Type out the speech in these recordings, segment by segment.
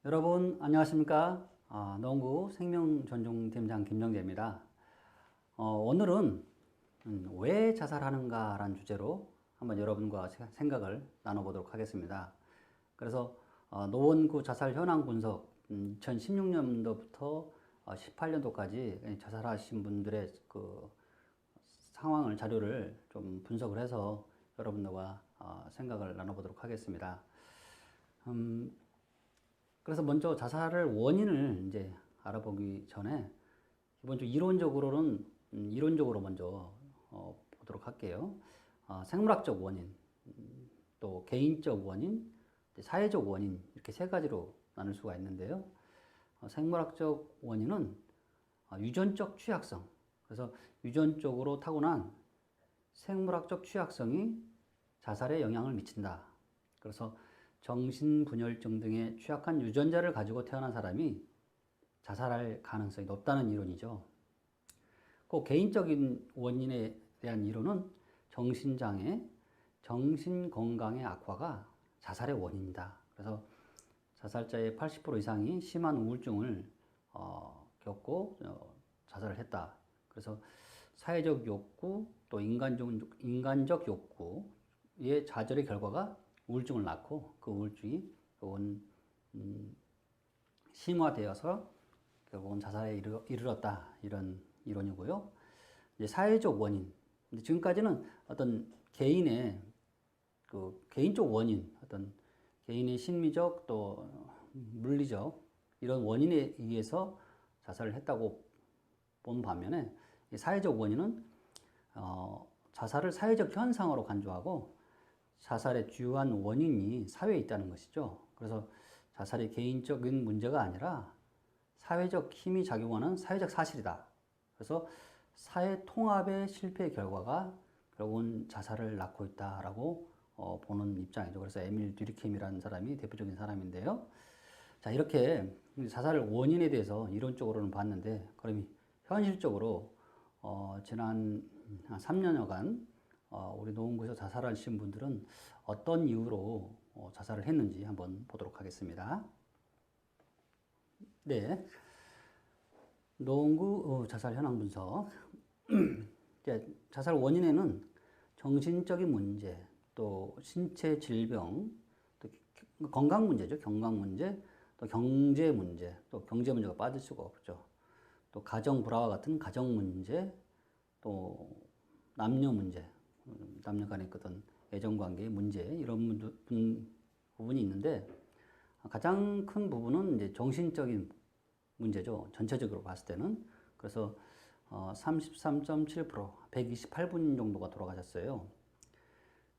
여러분 안녕하십니까? 농구 생명전종팀장 김정재입니다. 오늘은 왜 자살하는가 라는 주제로 한번 여러분과 생각을 나눠보도록 하겠습니다. 그래서 노원구 자살 현황 분석 2016년도부터 18년도까지 자살하신 분들의 그 상황을 자료를 좀 분석을 해서 여러분들과 생각을 나눠보도록 하겠습니다. 그래서 먼저 자살을 원인을 이제 알아보기 전에 기본적으로 이론적으로 먼저 보도록 할게요. 생물학적 원인, 또 개인적 원인, 사회적 원인 이렇게 세 가지로 나눌 수가 있는데요. 생물학적 원인은 유전적 취약성. 그래서 유전적으로 타고난 생물학적 취약성이 자살에 영향을 미친다. 그래서 정신분열증 등의 취약한 유전자를 가지고 태어난 사람이 자살할 가능성이 높다는 이론이죠. 그 개인적인 원인에 대한 이론은 정신장애, 정신건강의 악화가 자살의 원인이다. 그래서 자살자의 80% 이상이 심한 우울증을 겪고 자살을 했다. 그래서 사회적 욕구, 또 인간적 욕구의 좌절의 결과가 우울증을 낳고 그 우울증이 결국은 심화되어서 결국은 자살에 이르렀다 이런 이론이고요. 이제 사회적 원인. 지금까지는 어떤 개인의 그 개인적 원인, 어떤 개인의 심리적 또 물리적 이런 원인에 의해서 자살을 했다고 본 반면에 사회적 원인은 자살을 사회적 현상으로 간주하고 자살의 주요한 원인이 사회에 있다는 것이죠. 그래서 자살이 개인적인 문제가 아니라 사회적 힘이 작용하는 사회적 사실이다. 그래서 사회 통합의 실패의 결과가 결국은 자살을 낳고 있다라고 보는 입장이죠. 그래서 에밀 듀리켐이라는 사람이 대표적인 사람인데요. 자, 이렇게 자살 원인에 대해서 이론적으로는 봤는데, 그럼 현실적으로 지난 3년여간 우리 노원구에서 자살하신 분들은 어떤 이유로 자살을 했는지 한번 보도록 하겠습니다. 네. 노원구 자살 현황 분석. 자살 원인에는 정신적인 문제, 또 신체 질병, 또 건강 문제죠. 건강 문제, 또 경제 문제, 또 경제 문제가 빠질 수가 없죠. 또 가정 불화와 같은 가정 문제, 또 남녀 문제, 남녀 간의 어떤 애정관계의 문제, 이런 부분이 있는데, 가장 큰 부분은 이제 정신적인 문제죠. 전체적으로 봤을 때는. 그래서 33.7%, 128분 정도가 돌아가셨어요.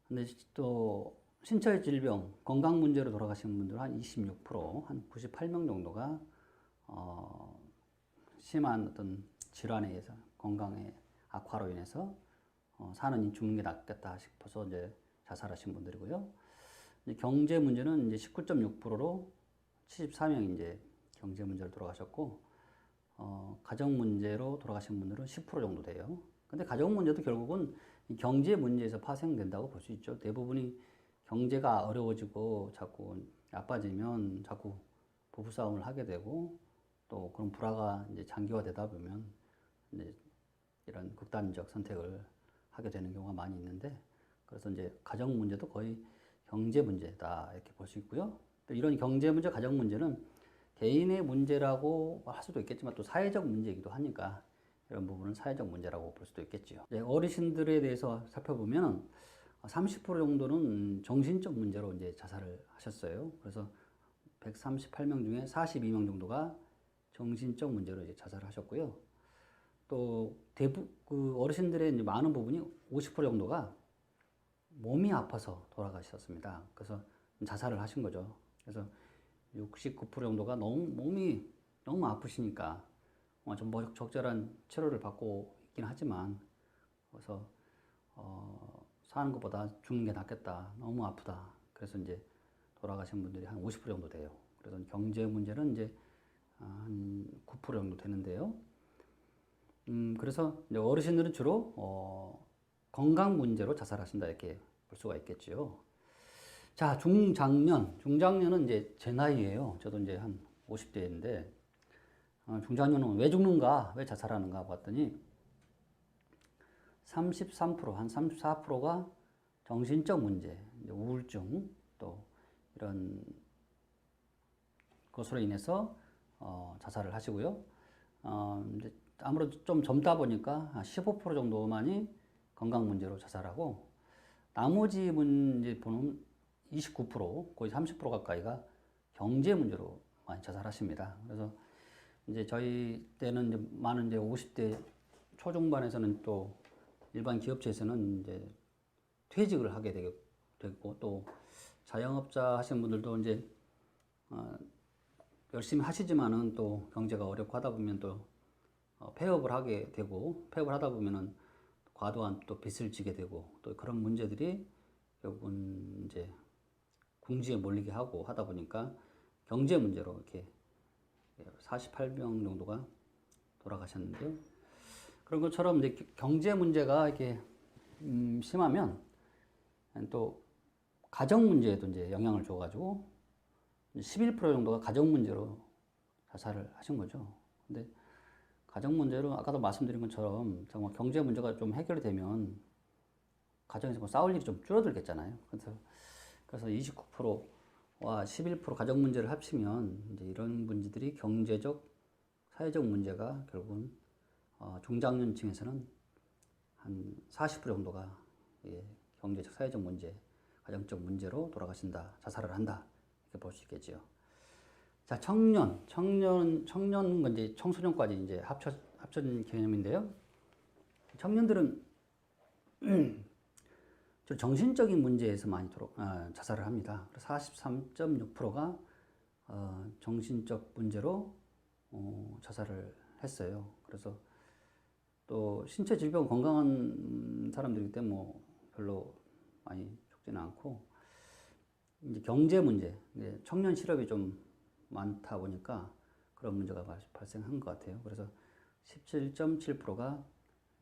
근데 또 신체 질병, 건강 문제로 돌아가신 분들은 한 26%, 한 98명 정도가 심한 어떤 질환에 의해서 건강의 악화로 인해서 사는 죽는 게 낫겠다 싶어서 이제 자살하신 분들이고요. 이제 경제 문제는 이제 19.6%로 74명이 이제 경제 문제로 돌아가셨고, 가정 문제로 돌아가신 분들은 10% 정도 돼요. 근데 가정 문제도 결국은 이 경제 문제에서 파생된다고 볼 수 있죠. 대부분이 경제가 어려워지고 자꾸 나빠지면 자꾸 부부싸움을 하게 되고, 또 그런 불화가 이제 장기화되다 보면 이제 이런 극단적 선택을 하게 되는 경우가 많이 있는데, 그래서 이제 가정 문제도 거의 경제 문제다 이렇게 볼 수 있고요. 또 이런 경제 문제, 가정 문제는 개인의 문제라고 할 수도 있겠지만 또 사회적 문제이기도 하니까 이런 부분은 사회적 문제라고 볼 수도 있겠지요. 어르신들에 대해서 살펴보면 30% 정도는 정신적 문제로 이제 자살을 하셨어요. 그래서 138명 중에 42명 정도가 정신적 문제로 이제 자살을 하셨고요. 또 그 어르신들의 이제 많은 부분이 50% 정도가 몸이 아파서 돌아가셨습니다. 그래서 자살을 하신 거죠. 그래서 69% 정도가 몸이 너무 아프시니까 좀 적절한 치료를 받고 있긴 하지만, 그래서 사는 것보다 죽는 게 낫겠다. 너무 아프다. 그래서 이제 돌아가신 분들이 한 50% 정도 돼요. 그래서 경제 문제는 이제 한 9% 정도 되는데요. 그래서 이제 어르신들은 주로 건강 문제로 자살하신다 이렇게 볼 수가 있겠죠. 자, 중장년. 중장년은 이제 제 나이예요. 저도 이제 한 50대인데, 중장년은 왜 죽는가? 왜 자살하는가 봤더니, 33%, 한 34%가 정신적 문제, 우울증, 또 이런 것으로 인해서 자살을 하시고요. 이제 아무래도 좀 젊다 보니까 15% 정도만이 건강 문제로 자살하고, 나머지 문제 보는 29%, 거의 30% 가까이가 경제 문제로 많이 자살하십니다. 그래서 이제 저희 때는 이제 많은 이제 50대 초중반에서는 또 일반 기업체에서는 이제 퇴직을 하게 되고 또 자영업자 하시는 분들도 이제 열심히 하시지만은 또 경제가 어렵고 하다 보면 또 폐업을 하게 되고 폐업을 하다 보면은 과도한 또 빚을 지게 되고 또 그런 문제들이 결국은 이제 궁지에 몰리게 하고 하다 보니까 경제 문제로 이렇게 48명 정도가 돌아가셨는데요. 그런 것처럼 이제 경제 문제가 이렇게 심하면 또 가정 문제에도 이제 영향을 줘가지고 11% 정도가 가정 문제로 자살을 하신 거죠. 근데 가정 문제로 아까도 말씀드린 것처럼 정말 경제 문제가 좀 해결이 되면 가정에서 뭐 싸울 일이 좀 줄어들겠잖아요. 그래서 29%와 11% 가정 문제를 합치면 이제 이런 문제들이 경제적, 사회적 문제가 결국은 중장년층에서는 한 40% 정도가 경제적, 사회적 문제, 가정적 문제로 돌아가신다, 자살을 한다 이렇게 볼 수 있겠지요. 자, 청년은 이제 청소년까지 이제 합쳐진 개념인데요. 청년들은 정신적인 문제에서 많이 자살을 합니다. 43.6%가 정신적 문제로 자살을 했어요. 그래서 또 신체 질병 건강한 사람들이기 때문에 뭐 별로 많이 죽지는 않고 이제 경제 문제, 이제 청년 실업이 좀 많다 보니까 그런 문제가 발생한 것 같아요. 그래서 17.7%가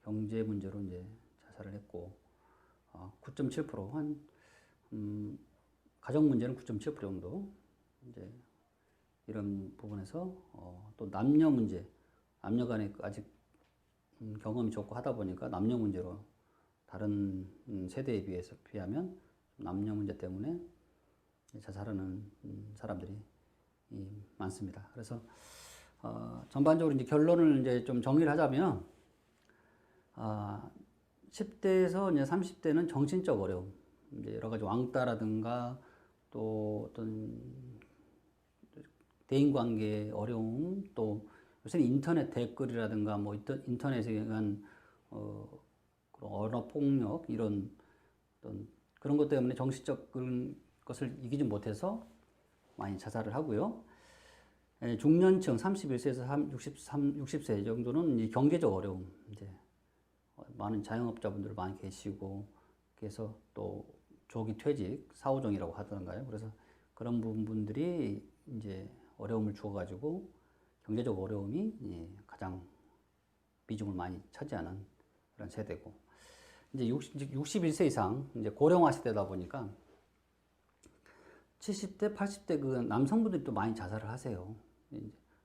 경제 문제로 이제 자살을 했고 9.7% 가정 문제는 9.7% 정도 이제 이런 부분에서 또 남녀 문제, 남녀 간에 아직 경험이 적고 하다 보니까 남녀 문제로 다른 세대에 비하면 남녀 문제 때문에 자살하는 사람들이 많습니다. 그래서 전반적으로 이제 결론을 이제 좀 정리를 하자면 10대에서 이제 30대는 정신적 어려움, 이제 여러 가지 왕따라든가 또 어떤 대인관계 어려움, 또 요새는 인터넷 댓글이라든가 뭐 인터넷에 의한 그런 언어 폭력 이런 어떤 그런 것 때문에 정신적 그런 것을 이기지 못해서 많이 자살을 하고요. 중년층 31세에서 60세 정도는 이 경제적 어려움, 이제 많은 자영업자분들 많이 계시고, 그래서 또 조기 퇴직, 사후정이라고 하던가요. 그래서 그런 부분들이 이제 어려움을 주어가지고 경제적 어려움이 가장 비중을 많이 차지하는 그런 세대고, 이제 61세 이상 이제 고령화 시대다 보니까 70대, 80대 그 남성분들이 또 많이 자살을 하세요.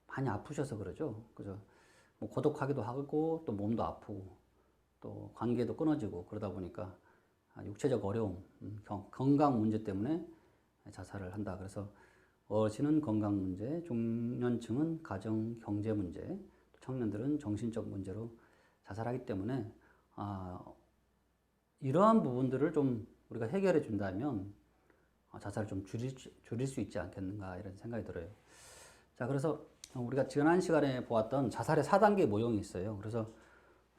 많이 아프셔서 그러죠. 그래서 뭐 고독하기도 하고 또 몸도 아프고 또 관계도 끊어지고 그러다 보니까 육체적 어려움, 건강 문제 때문에 자살을 한다. 그래서 어르신은 건강 문제, 중년층은 가정 경제 문제, 청년들은 정신적 문제로 자살하기 때문에 이러한 부분들을 좀 우리가 해결해 준다면 자살을 좀 줄일 수 있지 않겠는가 이런 생각이 들어요. 자, 그래서 우리가 지난 시간에 보았던 자살의 4단계 모형이 있어요. 그래서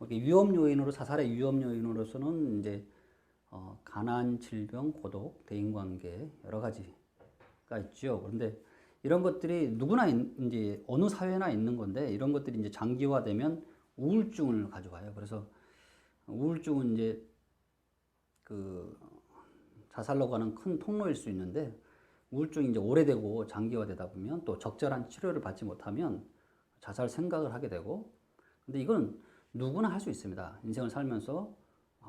위험 요인으로 자살의 위험 요인으로서는 이제 가난, 질병, 고독, 대인관계 여러 가지가 있죠. 그런데 이런 것들이 누구나 이제 어느 사회나 있는 건데 이런 것들이 이제 장기화되면 우울증을 가져와요. 그래서 우울증은 이제 그 자살로 가는 큰 통로일 수 있는데 우울증이 이제 오래되고 장기화되다 보면 또 적절한 치료를 받지 못하면 자살 생각을 하게 되고, 근데 이건 누구나 할 수 있습니다. 인생을 살면서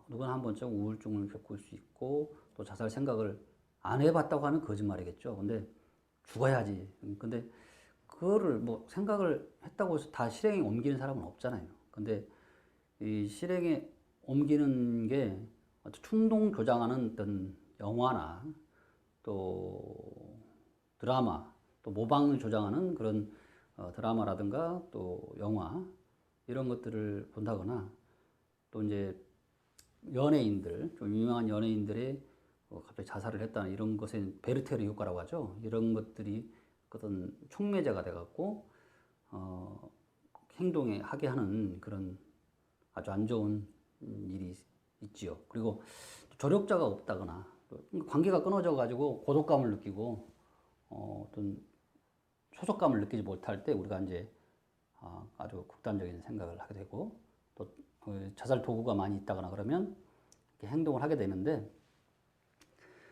누구나 한 번쯤 우울증을 겪을 수 있고 또 자살 생각을 안 해봤다고 하면 거짓말이겠죠. 근데 죽어야지. 근데 그거를 뭐 생각을 했다고 해서 다 실행에 옮기는 사람은 없잖아요. 근데 이 실행에 옮기는 게 충동 조장하는 어떤 영화나 또 드라마, 또 모방을 조장하는 그런 드라마라든가 또 영화 이런 것들을 본다거나 또 이제 연예인들, 좀 유명한 연예인들의 갑자기 자살을 했다는 이런 것에 베르테르 효과라고 하죠. 이런 것들이 어떤 촉매제가 돼갖고 행동에 하게 하는 그런 아주 안 좋은 일이 있지요. 그리고 조력자가 없다거나 관계가 끊어져 가지고 고독감을 느끼고 어떤 소속감을 느끼지 못할 때 우리가 이제 아주 극단적인 생각을 하게 되고 또 자살 도구가 많이 있다거나 그러면 이렇게 행동을 하게 되는데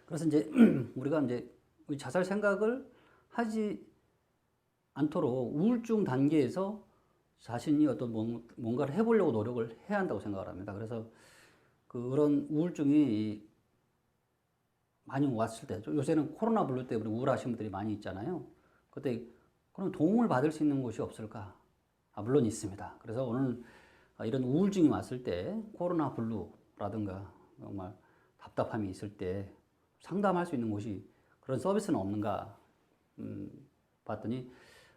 그래서 이제 우리가 이제 자살 생각을 하지 않도록 우울증 단계에서 자신이 어떤 뭔가를 해보려고 노력을 해야 한다고 생각을 합니다. 그래서 그런 우울증이 많이 왔을 때, 요새는 코로나 블루 때문에 우울하신 분들이 많이 있잖아요. 그때 그럼 도움을 받을 수 있는 곳이 없을까? 물론 있습니다. 그래서 오늘 이런 우울증이 왔을 때 코로나 블루라든가 정말 답답함이 있을 때 상담할 수 있는 곳이 그런 서비스는 없는가 봤더니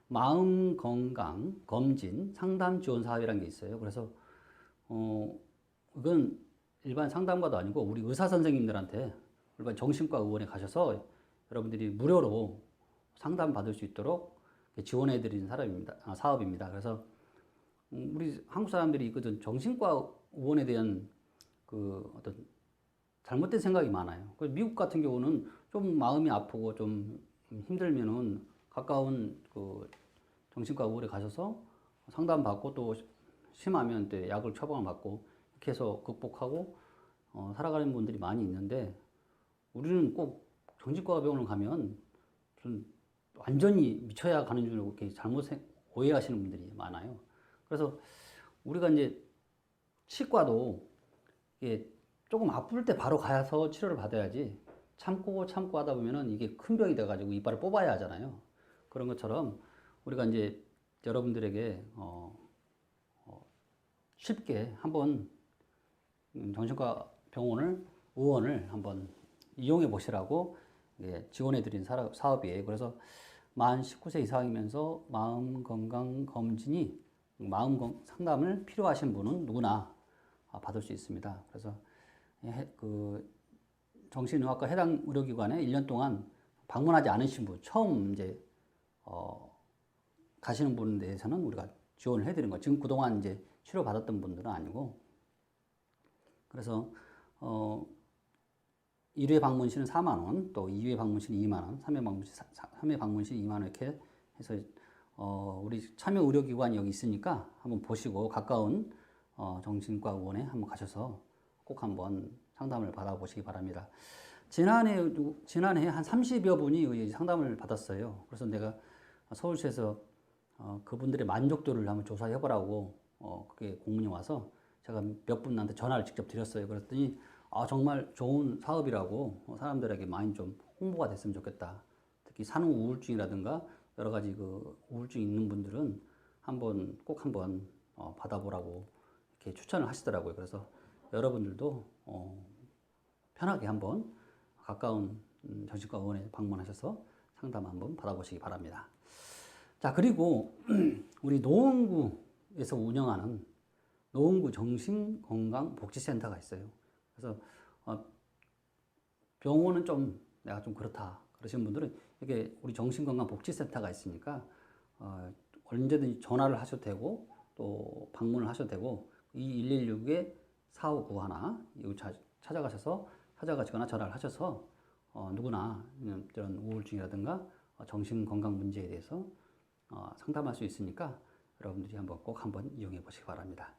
마음 건강 검진 상담 지원 사업이라는 게 있어요. 그래서 이건 일반 상담가도 아니고 우리 의사 선생님들한테 일반 정신과 의원에 가셔서 여러분들이 무료로 상담 받을 수 있도록 지원해 드리는 사업입니다. 그래서 우리 한국 사람들이 있거든 정신과 의원에 대한 그 어떤 잘못된 생각이 많아요. 미국 같은 경우는 좀 마음이 아프고 좀 힘들면은 가까운 그 정신과 의원에 가셔서 상담 받고 또 심하면 또 약을 처방을 받고 이렇게 해서 극복하고 살아가는 분들이 많이 있는데 우리는 꼭 정신과 병원을 가면 좀 완전히 미쳐야 가는 줄 이렇게 오해하시는 분들이 많아요. 그래서 우리가 이제 치과도 이게 조금 아플 때 바로 가서 치료를 받아야지 참고 하다 보면은 이게 큰 병이 돼가지고 이빨을 뽑아야 하잖아요. 그런 것처럼 우리가 이제 여러분들에게 쉽게 한번 정신과 의원을 한번 이용해 보시라고 지원해 드린 사업이에요. 그래서 만 19세 이상이면서 마음 건강 검진이 상담을 필요하신 분은 누구나 받을 수 있습니다. 그래서 그 정신의학과 해당 의료기관에 1년 동안 방문하지 않으신 분, 처음 이제 가시는 분에 대해서는 우리가 지원을 해드리는 거예요. 지금 그동안 이제 치료 받았던 분들은 아니고. 그래서 1회 방문 시는 4만 원, 또 2회 방문 시는 2만 원, 3회 방문 시 2만 원 이렇게 해서 우리 참여 의료기관이 여기 있으니까 한번 보시고 가까운 정신과 의원에 한번 가셔서 꼭 한번 상담을 받아보시기 바랍니다. 지난해 한 30여 분이 상담을 받았어요. 그래서 내가 서울시에서 그분들의 만족도를 한번 조사해보라고 그게 공문이 와서 제가 몇 분한테 전화를 직접 드렸어요. 그랬더니 정말 좋은 사업이라고 사람들에게 많이 좀 홍보가 됐으면 좋겠다. 특히 산후 우울증이라든가 여러 가지 그 우울증 있는 분들은 꼭 한번 받아보라고 이렇게 추천을 하시더라고요. 그래서 여러분들도 편하게 한번 가까운 정신과 의원에 방문하셔서 상담 한번 받아보시기 바랍니다. 자, 그리고 우리 노원구에서 운영하는 노원구 정신건강복지센터가 있어요. 그래서 병원은 내가 좀 그렇다 그러신 분들은 이게 우리 정신건강복지센터가 있으니까 언제든지 전화를 하셔도 되고 또 방문을 하셔도 되고 이 116에 4591 찾아가시거나 전화를 하셔서 누구나 이런 우울증이라든가 정신건강 문제에 대해서 상담할 수 있으니까 여러분들이 꼭 한번 이용해 보시기 바랍니다.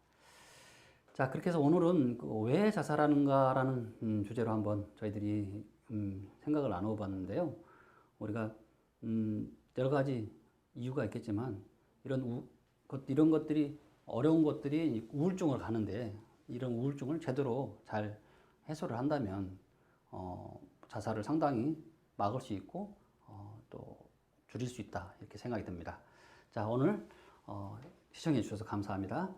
자, 그렇게 해서 오늘은 왜 자살하는가라는 주제로 한번 저희들이 생각을 나누어 봤는데요. 우리가 여러 가지 이유가 있겠지만 이런 것들이 어려운 것들이 우울증을 가는데 이런 우울증을 제대로 잘 해소를 한다면 자살을 상당히 막을 수 있고 또 줄일 수 있다 이렇게 생각이 듭니다. 자, 오늘 시청해 주셔서 감사합니다.